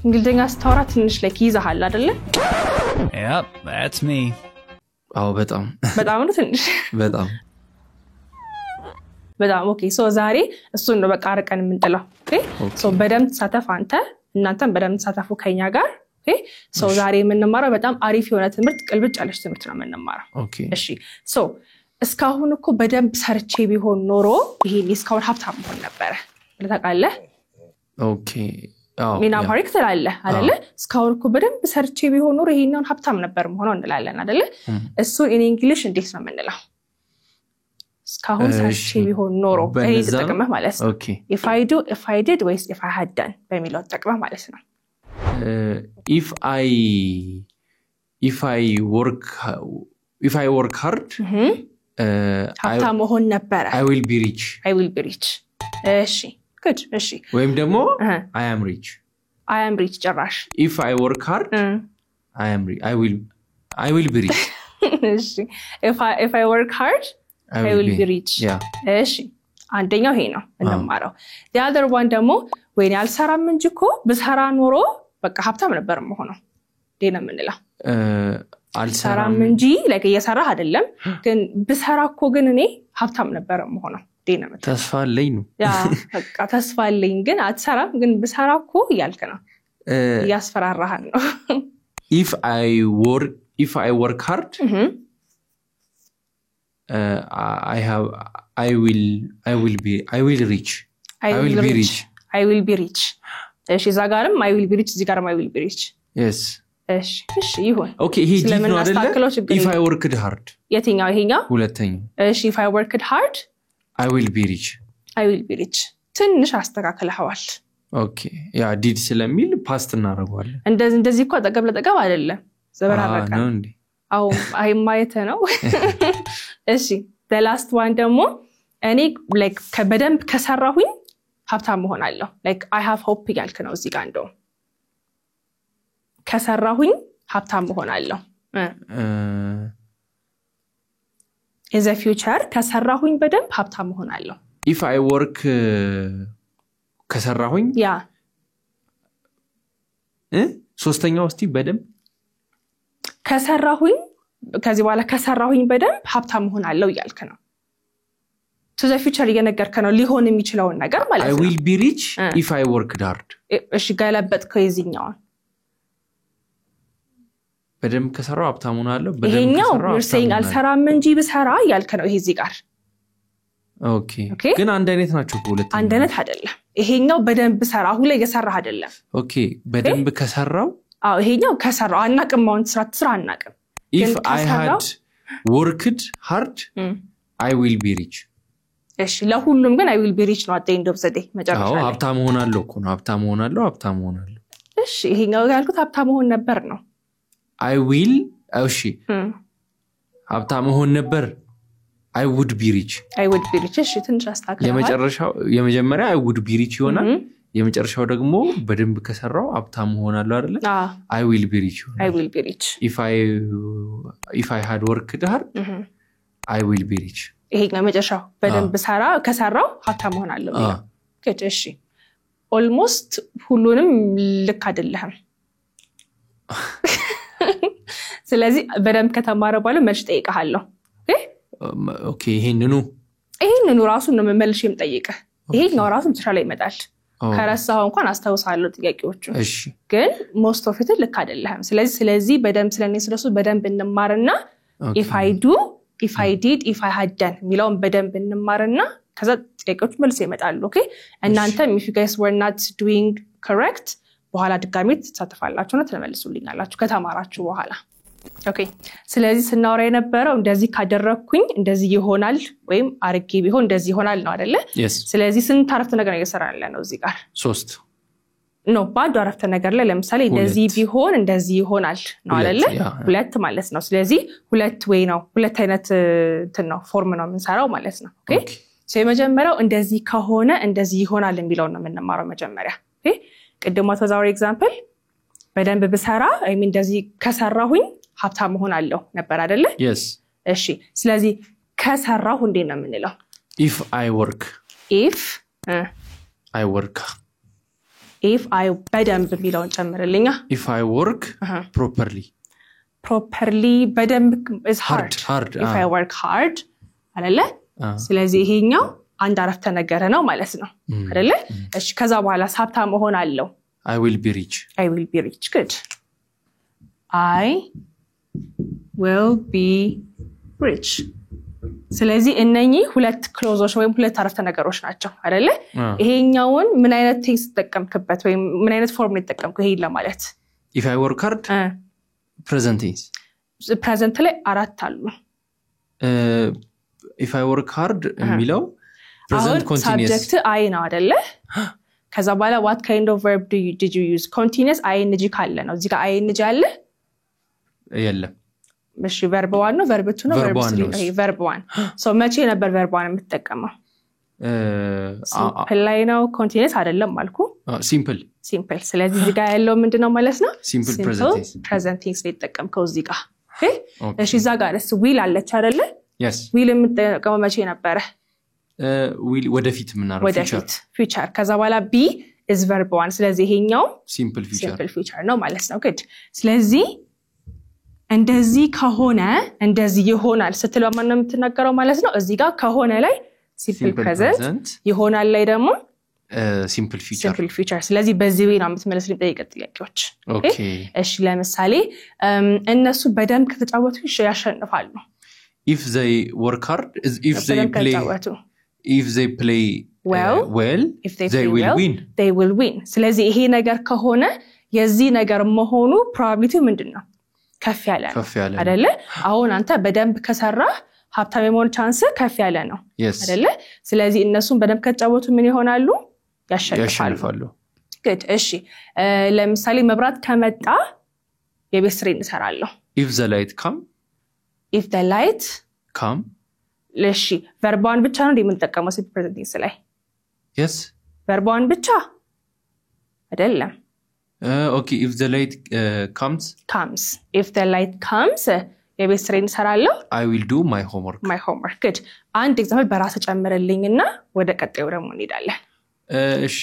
እንግሊዘኛ ስታወራ ትንሽ ላይ ይይዛል አይደለ? Yep, that's me. አዎ በጣም ነው ትንሽ በጣም ኦኬ ሶ ዛሬ እሱን ነው በቃ አርቀን የምንጥለው ኦኬ ሶ በደም ተሳተፍ አንተ እናንተም በደም ተሳተፉ ከኛ ጋር ኦኬ ሶ ዛሬ የምንማረው በጣም አሪፍ የሆነ ትምህርት ቅልብጭ ያለች ትምህርት ነው የምንማረው ኦኬ እሺ ሶ እስካሁን እኮ በደም ሰርቼ ቢሆን ኖሮ ይሄ እስካሁን ሀብታም ሆነ ነበር ለታቃለህ ኦኬ ሚና ፓሪክ ተላለ አይደለ እስካሁን እኮ በደም ሰርቼ ቢሆን ኖሮ ይሄኛውን ሀብታም ነበር ሆኖ እንላለን አይደለ እሱ in English እንዴት ነው የምንለው እስካሁን ሰርቼ ቢሆን ኖሮ ይሄ ተጠቅመህ ማለት ነው ኦኬ if I did waste if I had done በሚለው ተጠቅመህ ማለት ነው if I work hard ሀብታም ሆነ ነበር I will be rich እሺ good እሺ ወይም ደግሞ I am rich ጭራሽ if I work hard I will be rich እሺ if I work hard I will be rich እሺ አንደኛው ይሄ ነው እንማረው the other one ደግሞ ወይኔ አልሰራም እንጂ እኮ ብሰራ ኖሮ በቃ ሀብታም ነበር መሆነው ደና ምንላ አልሰራም እንጂ like እየሰራህ አይደለም ግን ብሰራ እኮ ግን እኔ ሀብታም ነበር መሆነው ደና መጣ ተስፋለኝ ነው ያ በቃ ተስፋለኝ ግን አትሰራም ግን ብሰራ እኮ ያልከ ነው ያስፈራራህ ነው if I work hard I will be rich እሺ ዛጋርም I will be rich ዛጋርም I will be rich yes እሺ ይሁን okay he did ነው አይደለ if I worked hard የትኛው ይሄኛው ሁለተኛው እሺ if I worked hard I will be rich ትንሽ አስተካክለዋል okay ያ did ስለሚል ፓስት እናደርጋለን እንደዚህ እኮ አጠገብ ለጠገብ አይደለም ዘበራረቀ ነው እንዴ አው አይማየተ ነው እሺ the last one ደግሞ እኔ like በደንብ ከሰራሁኝ ሀብታም ሆናለሁ like I have hope ያልክ ነው እዚህ ጋር እንደው ከሰራሁኝ ሀብታም ሆናለሁ in the future ከሰራሁኝ በደንብ ሀብታም ሆናለሁ if I work ከሰራሁኝ ያ ሶስተኛው እስቲ በደንብ ከሰራሁኝ ከዚህ በኋላ ከሰራሁኝ በደንብ ሀብታም ሆናለሁ ያልክ ነው to the future እየነገርከ ነው ሊሆን የሚችለው ነገር ማለት ነው I will be rich if I worked hard እሺ ጋለበጥከው የዚህኛው በደንብ ከሰራው ሀብታም ሆናለሁ በደንብ ከሰራው you're saying አልሰራም እንጂ ብሰራ ያልክ ነው ይሄ እዚህ ጋር ኦኬ ግን አንድ አይነት ናቸው ሁለት አንድ አይነት አይደለም ይሄኛው በደንብ ሰራ ሁሌ እየሰራህ አይደለም ኦኬ በደንብ ከሰራው ይሄኛው ከሰራው አናቅማውን ስራ አናቅም if I had worked hard I will be rich እሺ ለሁሉም ግን I will be rich ነው at the end of the day መጨረሻ ላይ ሀብታም ሆናለሁ እኮ ነው ሀብታም ሆናለሁ እሺ ይሄኛው ያልኩት ሀብታም ሆን ነበር ነው I will እሺ ሀብታም ሆን ነበር I would be rich እሺ ትንሽ አስተካክለዋል የመጀመሪያ I would be rich ይሆናል የመጨረሻው ደግሞ በደንብ ከሰራው ሀብታም ሆናለሁ አይደለ I will be rich if I had worked hard I will be rich ይሄ ነው መጨረሻው በደንብ ከሰራው ሀብታም ሆናለሁ እሺ almost ሁሉንም ልክ አይደለም ስለዚህ በደንብ ከተማረ በኋላ መልስ ጠይቀሃለሁ ኦኬ ይሄንኑ ራሱ ነው መመልሽ የምጠይቀህ ይሄኛው ራሱ ተሻለ ይመጣል ከራስህ እንኳን አስተውሳለሁ ጥያቄዎቹ እሺ ግን most of it ልክ አይደለም ስለዚህ በደንብ ስለሱ በደንብ እንማርና if I did if I had done ሚለውን በደንብ እንማርና ከዛ ጥያቄዎች መልስ ይመጣሉ ኦኬ እናንተም if you guys were not doing correct በኋላ ድጋሚ ተሳተፋላችሁና ተመልሱልኛላችሁ ከተማራችሁ በኋላ ኦኬ ስለዚህ ስናወራ የነበረው እንደዚህ ካደረኩኝ እንደዚህ ይሆናል ወይም አርጌ ቢሆን እንደዚህ ይሆናል ነው አይደለ ስለዚህ ስንት አረፍተ ነገር እየሰራን ነው እዚህ ጋር 3 ነው ባዶ አረፍተ ነገር ላይ ለምሳሌ እንደዚህ ቢሆን እንደዚህ ይሆናል ነው አይደለ ሁለት ማለት ነው ስለዚህ ሁለት ወይ ነው ሁለት አይነት ነው ፎርም ነው የምንሰራው ማለት ነው ኦኬ የመጀመሪያው እንደዚህ ከሆነ እንደዚህ ይሆናል የሚለው ነው የምንማረው መጀመሪያ ኦኬ ቅድም ተዛውሪ ኤግዛምፕል በደንብ ብሰራ እንደዚህ ከሰራሁኝ ሀብታም ሆናለሁ ነበር አይደለ እሺ ስለዚህ ከሰራሁ እንዴት ነው የምንለው if I work if I በደንብ የሚለውን ጨምርልኛ if I work properly በደንብ is hard if I work hard አይደለ ስለዚህ ይሄኛው አንድ አረፍተ ነገር ነው ማለት ነው አይደለ እሺ ከዛ በኋላ ሀብታም እሆናለሁ I will be rich good I will be rich ስለዚህ እነኚህ ሁለት ክሎዞች ወይም ሁለት አረፍተ ነገሮች ናቸው አይደለ ይሄኛውን ምን አይነት ቴንስ ተጠቀምክበት ወይም ምን አይነት ፎርም ተጠቀምኩ ይሄን ለማለት if I work hard present tense present ላይ አራት አሉ if I work hard የሚለው present continuous subject I ነው አይደለ ከዛ በኋላ what kind of verb did you use continuous ing ካለ ነው እዚህ ጋር ing አለ የለም እሺ verb 1 ነው verb 2 ነው verb 3 ነው verb 1 so መቼ ነበር verb 1 የምትጠቀመው simple ላይ ነው continuous አይደለም አልኩ simple ስለዚህ እዚህ ጋር ያለው ምንድነው ማለት ነው simple present tense ላይ ተጠቀምከው እዚህ ጋር እሺ እዛ ጋርስ will አለች አይደለ yes will የምትጠቀመው መቼ ነበር will ወደፊት ምናረው future ከዛ በኋላ be is verb 1 ስለዚህ ይሄኛው simple future ነው ማለት ነው good ስለዚህ እንደዚህ ከሆነ እንደዚህ ይሆናል ስትለው ማን ነው የምትናገረው ማለት ነው እዚህ ጋር ከሆነ ላይ simple present ይሆናል ላይ ደግሞ simple future ስለዚህ በዚህ ወይ ነው የምትመልስልኝ ጠይቀት ጥያቄዎች ኦኬ እሺ ለምሳሌ እነሱ በደንብ ከተጫወቱ ያሸንፋሉ if they work hard if they play well they will win ስለዚህ ይሄ ነገር ከሆነ የዚህ ነገር መሆኑ probability ምንድነው ከፍ ያለ አይደለ አሁን አንተ በደንብ ከሰራ ሀብታም የመሆን ቻንስ ከፍ ያለ ነው አይደለ ስለዚህ እነሱን በደንብ ከተጫወቱ ምን ይሆናሉ ያሸንፋሉ good እሺ ለምሳሌ መብራት ከመጣ የቤት ስራ እንሰራለሁ if the light come ለሺ verb1 ብቻ ነው እንደምንጠቀመው simple present tense ላይ yes verb1 ብቻ አይደለም okay if the light comes if the light comes የቤት ስራ እንሰራለሁ I will do my homework good አንድ ኤግዛምፕል በራስ ጨምርልኝና ወደ ቀጣዩ ደግሞ እንሄዳለን እሺ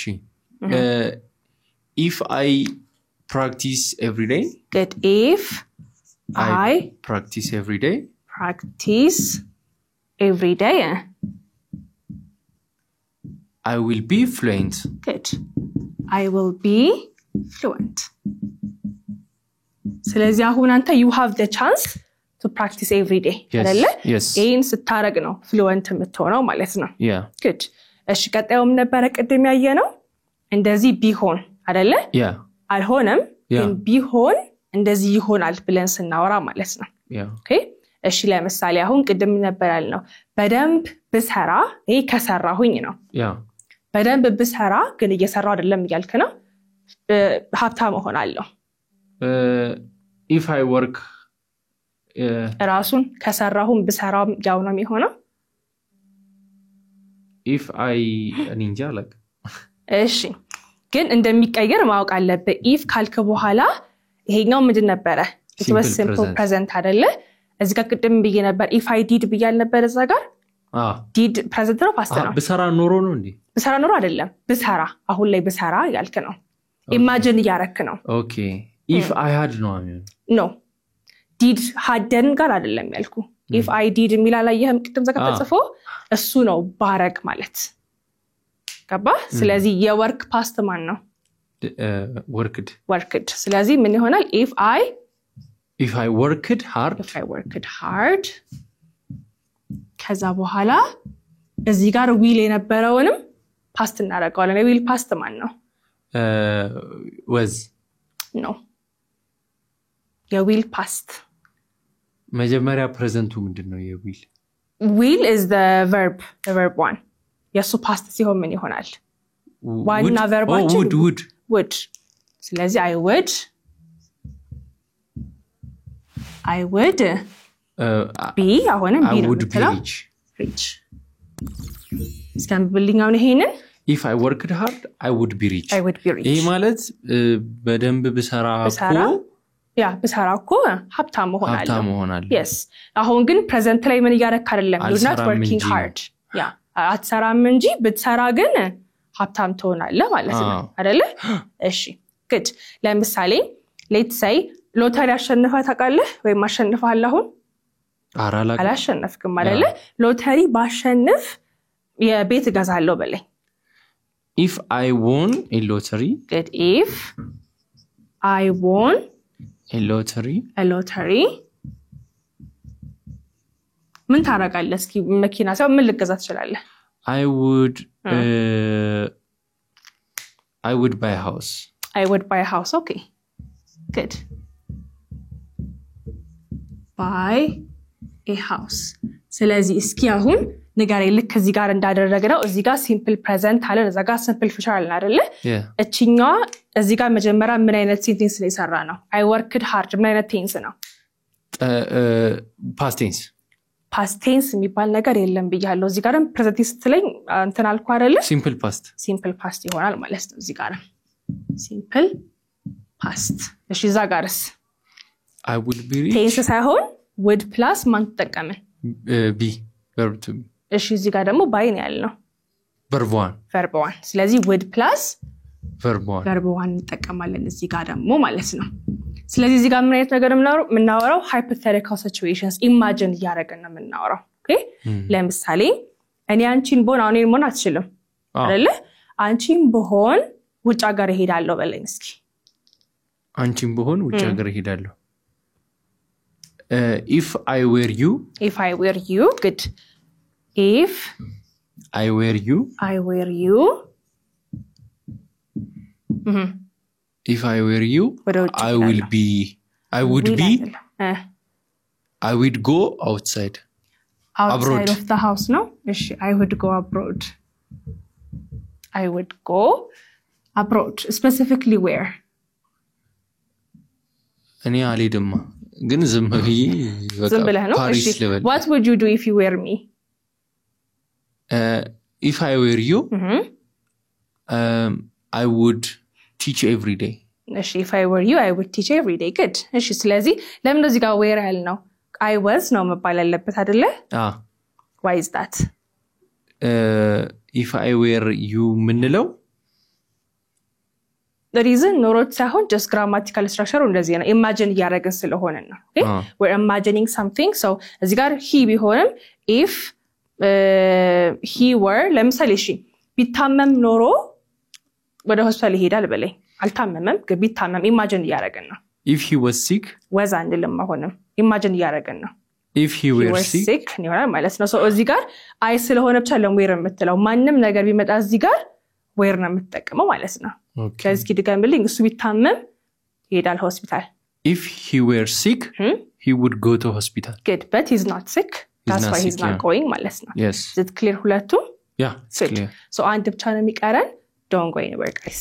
if I practice every day good if I practice every day I will be fluent good I will be fluent ስለዚህ አሁን አንተ you have the chance to practice every day አይደለ ይሄን ስታረግ ነው fluent የምትሆነው ማለት ነው good እሺ ቀጣዩም ነበረ ቅድም ያየነው እንደዚህ ቢሆን አይደለ አልሆነም ግን ቢሆን እንደዚህ ይሆናል ብለን ስናወራ ማለት ነው ኦኬ እሺ ለምሳሌ አሁን ቅድም ነበር ያልነው በደንብ ብሰራ ይሄ ከሰራሁኝ ነው በደንብ ብሰራ ግን እየሰራው አይደለም ይያልከ ነው ሀብታም እሆናለሁ if I work ራሱን ከሰራሁም ብሰራም ያው ነው የሚሆነው if I ninja like እሺ ግን እንደሚቀየር ማወቅ አለበት if ካልከ በኋላ ይሄኛው ምንድን ነበረ it was simple present አይደለ እዚህ ጋር ቅድም ብዬ ነበር if I did ብያል ነበር እዛ ጋር did present ነው past ነው ብሰራ ኖሮ ነው እንዴ ብሰራ ኖሮ አይደለም ብሰራ አሁን ላይ ብሰራ ያልከ ነው imagine ያረክ ነው okay if I had no no did hadden ጋር አይደለም ያልኩ if I did የሚል አላየህም ቅድም ዘጋ ተጽፎ እሱ ነው ባረግ ማለት ገባ ስለዚህ የወርክ ፓስት ማን ነው worked ስለዚህ ምን ይሆናል if I worked hard ከዛ በኋላ እዚህ ጋር will የነበረውንም ፓስት እናደርጋለን will ፓስት ማን ነው was no የዊል ፓስት መጀመሪያ ፕሬዘንቱ ምንድነው የዊል will is the verb one የሱ ፓስት ሲሆን ምን ይሆናል ዋና ቨርባችን would ስለዚህ I would be አሁንም be ነው rich እስከምብልኛው ነው ይሄንን if I worked hard I would be rich ይሄ ማለት በደንብ ብሰራኮ ሀብታም ሆናለሁ yes አሁን ግን ፕሬዘንት ላይ ምን ያረክ አይደለም you're not working hard አትሰራም እንጂ ብትሰራ ግን ሀብታም ትሆናለህ ማለት ነው አይደለ እሺ good ለምሳሌ let's say ሎተሪ አሸንፈህ ታውቃለህ ወይም አሸንፈሃል አሁን አላሸነፍክም አይደለ ሎተሪ ባሸንፍ የቤት እገዛለሁ በለኝ if I won a lottery good if I won a lottery ምን ታረጋለህ እስኪ መኪና ሳይሆን ምን ልገዛ ትችላለህ I would buy a house okay good buy a house ስለዚህ እስኪ አሁን ንገረኝ ልክ እዚህ ጋር እንዳደረግነው እዚህ ጋር simple present አለ እዛ ጋር simple future አለ አይደለ እቺኛው እዚህ ጋር መጀመሪያ ምን አይነት ሴንቴንስ ላይ ሰራ ነው I worked hard ምን አይነት ቴንስ ነው past tense የሚባል ነገር የለም ብያለሁ እዚህ ጋርም present ስትለኝ እንትን አልኩ አይደለ simple past ይሆናል ማለት ነው እዚህ ጋር simple past እሺ እዛ ጋርስ I would be rich tense ሳይሆን would plus ማን ተጠቀመን be verb to be እሺ እዚህ ጋር ደግሞ by ነው ያልነው verb one ስለዚህ would plus verb one እንጠቀማለን እዚህ ጋር ደግሞ ማለት ነው ስለዚህ እዚህ ጋር ምን አይነት ነገር የምናወራው hypothetical situations imagine ያረጋግና የምናወራው ኦኬ ለምሳሌ እኔ አንቺን ቦን አሁን ምን አትችልም አይደለ አንቺን በሆን ውጭ ሀገር ሄዳለሁ በለኝ እስኪ አንቺን በሆን ውጭ ሀገር ሄዳለሁ if I were you good if I were you if I were you I would go outside of the house no I would go abroad specifically where እኔ አልሄድማ ግን ዝም ብለህ ነው what would you do if you were me if I were you I would teach every day if I were you I would teach every day good ስለዚህ ለምን እዚህ ጋር where ያል ነው I was ነው መባል ያለበት አይደለ why is that if I were you ምንለው the reason ኖሮት ሳይሆን just grammatical structure እንደዚህ ነው imagine ያረጋግን ስለሆነ ነው okay we're imagining something so እዚህ ጋር he ቢሆንም if he were ለምሳሌ እሺ ቢታመም ኖሮ ወደ ሆስፒታል ይሄዳል በለኝ አልታመመም ግን ቢታመም imagine ያረጋግን ነው if he was sick was አንልም አሁንም imagine ያረጋግን ነው if he were sick ነው ማለት ነው so እዚህ ጋር አይ ስለሆነ ብቻ ለምዌር የምትለው ማንንም ነገር ቢመጣ እዚህ ጋር where ነው የምትጠቀመው ማለት ነው ከዚህ ድጋምልኝ እሱ ቢታመም ይሄዳል ሆስፒታል if he were sick he would go to hospital good but he's not sick that's why he's not going ማለት ነው yes is it clear ሁለቱ yeah it's clear so አንድ ብቻ ነው የሚቀረን don't go anywhere guys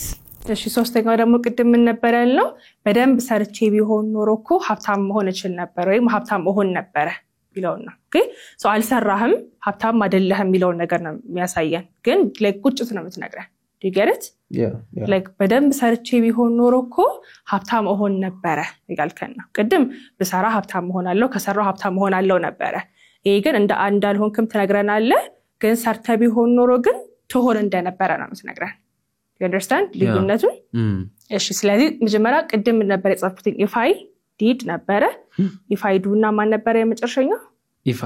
እሺ ሶስተኛው ደግሞ ቅድም ምን ነበር ያልነው በደንብ ሰርቼ ቢሆን ኖሮኮ ሀብታም መሆን እችል ነበር ወይ ሀብታም መሆን ነበር ቢለውና ኦኬ so አልሰራህም ሀብታም አይደለህም የሚለውን ነገር ነው የሚያሳየን ግን like ቁጭት ነው የምትነግረን do you get it yeah like በደንብ ሰርቼ ቢሆን ኖሮኮ ሀብታም መሆን ነበር ይጋልከና ቅድም በሰራ ሀብታም መሆናለሁ ከሰራው ሀብታም መሆናለሁ ነበር ይሄ ግን እንደ አንዳልሆንክም ትነግረናለህ ግን ሰርተ ቢሆን ኖሮ ግን ትሆን እንደነበረ ነው የምትነግረን you understand ልዩነቱን እሺ ስለዚህ መጀመሪያ ቅድም ነበር የጻፍኩት if I did ነበር if I do እና ማን ነበር የመጨረሻው if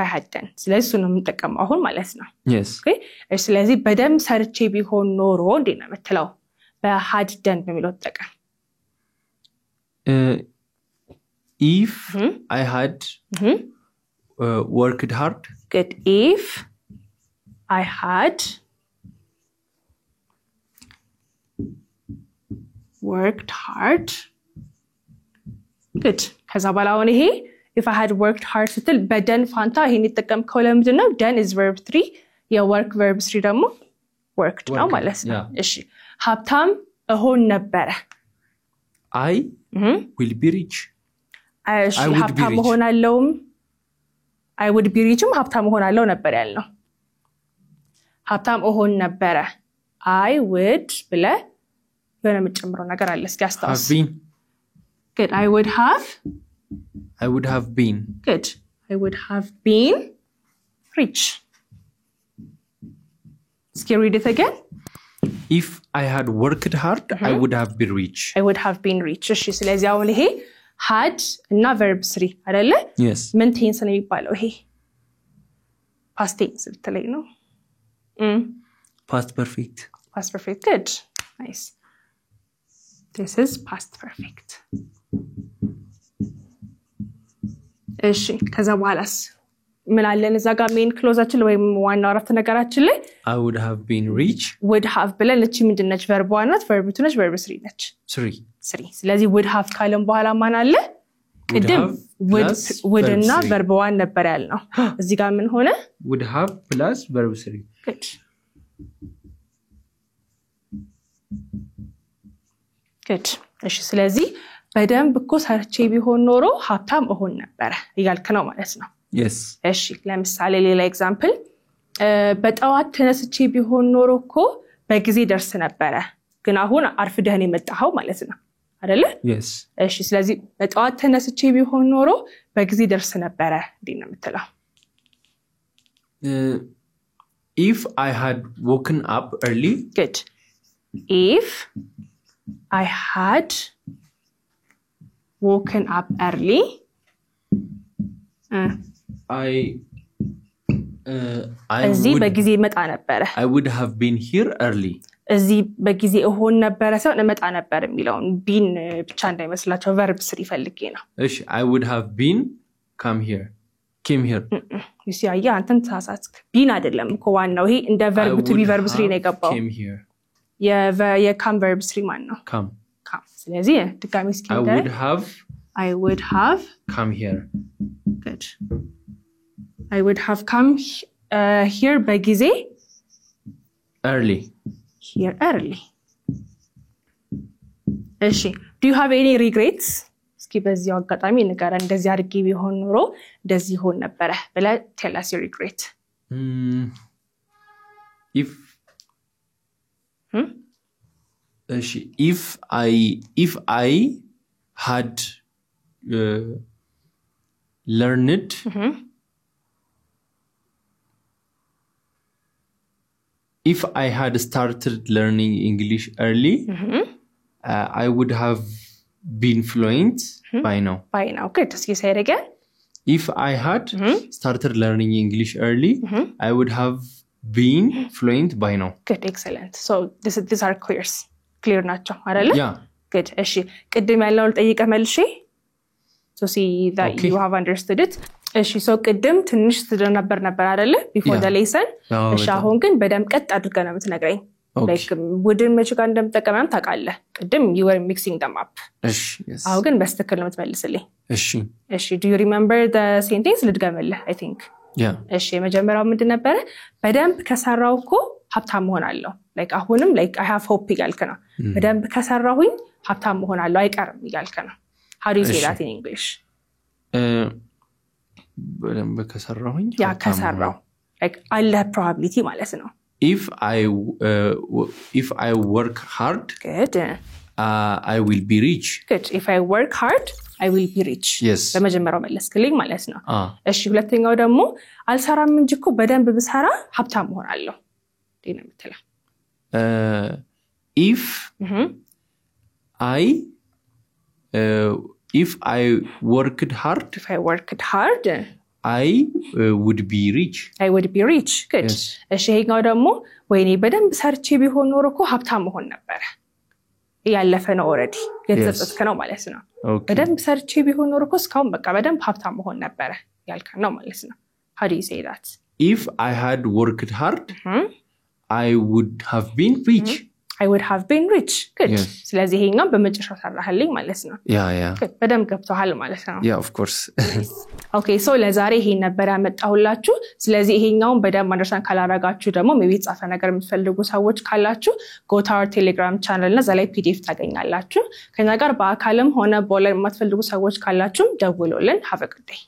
I had done ስለዚህ እሱ ነው የምንጠቀመው አሁን ማለት ነው yes okay ስለዚህ በደንብ ሰርቼ ቢሆን ኖሮ እንዴ ነው የምትለው በhad done በሚለው ተጠቀም if I had worked hard good if I had worked hard good ከዛ በኋላ አሁን ይሄ if I had worked hard ስትል በደን ፋንታ ይሄን የተጠቀምከው ለምንድን ነው done is verb 3 የwork verb 3 ደግሞ worked ነው ማለት ነው እሺ ሀብታም እሆን ነበር I will be rich እሺ ሀብታም እሆናለሁ I would be richም ሀብታም እሆናለሁ ነበር ያልነው ሀብታም እሆን ነበር I would ብለ የሆነ የምጨምረው ነገር አለ እስኪ አስታውስ good I would have been good I would have been rich let's read it again If I had worked hard, I would have been rich. I would have been rich. እሺ ስለዚህ አሁን ይሄ had እና verb 3 አይደለ? Yes. ምን ቴንስ ነው የሚባለው ይሄ? Past tense ልትለኝ ነው? Past perfect. Past perfect. Good. Nice. This is past perfect. እሺ ከዛ በኋላስ ምን አለን እዛ ጋር ሜን ክሎዛችን ወይም ዋናው አረፍተ ነገራችን ላይ I would have been rich. would have ብለን እቺ ምንድነች verb 1 ናት verb 2 ነች verb 3 ነች 3 ስለዚህ would have ካለን በኋላ ማን አለ ቅድም would እና verb 1 ነበር ያልነው እዚህ ጋር ምን ሆነ would have plus verb 3 good good እሺ ስለዚህ በደንብ እኮ ሰርቼ ቢሆን ኖሮ ሀብታም እሆን ነበር ይላልከ ነው ማለት ነው yes እሺ ለምሳሌ ሌላ ኤግዛምፕል በጣዋት ተነስቼ ቢሆን ኖሮ እኮ በጊዜ ደርስ ነበር ግን አሁን አርፍደህን የመጣው ማለት ነው አይደለ yes እሺ ስለዚህ በጣዋት ተነስቼ ቢሆን ኖሮ በጊዜ ደርስ ነበር እንዴ ነው የምትለው if I had woken up early good if I had woken up early እዚህ በጊዜ መጣ ነበር I would have been here early እዚህ በጊዜ እሆን ነበር ሰው መጣ ነበር የሚለውን ቢን ብቻ እንዳይመስላችሁ verb 3 ፈልጌ ነው እሺ I would have been came here you see አያ አንተን ተሳሳትክ ቢን አይደለም እኮ ዋናው ይሄ እንደ verb to be verb 3 ነው የገባው came here የcome verb 3 ማን ነው come ስለዚህ ድጋሚ እስኪ I would have come here good I would have come here በጊዜ early here early እሺ do you have any regrets እስኪ በዚህ አጋጣሚ ንገረን እንደዚህ አድርጌ ቢሆን ኖሮ እንደዚህ ሆን ነበር ብለ tell us your regret if I had learned if I had started learning English early I would have been fluent by now good so you say it again if I had started learning English early I would have been fluent by now good excellent so these are clear ናቸው አይደለ yeah good እሺ ቅድም ያለውን ጠይቀ መልሺ to see that you have understood it እሺ so ቅድም ትንሽ ስለነበር አይደለ before the lesson እሺ አሁን ግን በደም ቀጥ አድርገህ ነው የምትነግረኝ like wouldn't መች ጋር እንደምትጠቀመም ታውቃለህ ቅድም you were mixing them up እሺ yes አሁን ግን በስተክል ነው የምትመልስልኝ እሺ do you remember the sentence ልድገምልህ I think yeah እሺ የመጀመሪያው ምንድን ነበር በደም ከሰራው እኮ ሀብታም ሆናለሁ like አሁንም like I have hope ይላልከ ነው በደም ከሰራሁኝ ሀብታም ሆናለሁ አይቀርም ይላልከ ነው how do you say that in English በደም ከሰራሁኝ ያ ከሰራው like አለ probability ማለት ነው if I work hard good I will be rich good if I work hard I will be rich yes በመጀመሪያው መለስክልኝ ማለት ነው እሺ ሁለተኛው ደግሞ አልሰራም እንጂ እኮ በደንብ ብሰራ ሀብታም ሆናለሁ እንዴ ነው የምትለው if I worked hard I would be rich good እሺ ይሄኛው ደግሞ ወይኔ በደንብ ሰርቼ ቢሆን ኖሮ እኮ ሀብታም ሆን ነበር ያለፈ ነው already የተጸጸትከ ነው ማለት ነው በደንብ ሰርቼ ቢሆን ኖሮ እኮ እስካሁን በቃ በደንብ ሀብታም ሆን ነበር ያልከ ነው ማለት ነው how do you say that if I had worked hard I would have been rich good ስለዚህ ይሄኛው በመጨረሻው ሰራህልኝ ማለት ነው yeah good በደንብ ገብቷል ማለት ነው yeah of course okay so ለዛሬ ይሄን ነበር ያመጣሁላችሁ ስለዚህ ይሄኛውን በደንብ አንደርስታንድ ካላረጋችሁ ደግሞ ሜቢ ጻፈ ነገር የምትፈልጉ ሰዎች ካላችሁ go to our Telegram channel እና ዘላይ PDF ታገኛላችሁ ከኛ ጋር በአካልም ሆነ በኦንላይን የምትፈልጉ ሰዎች ካላችሁ ደውሉልን have a good day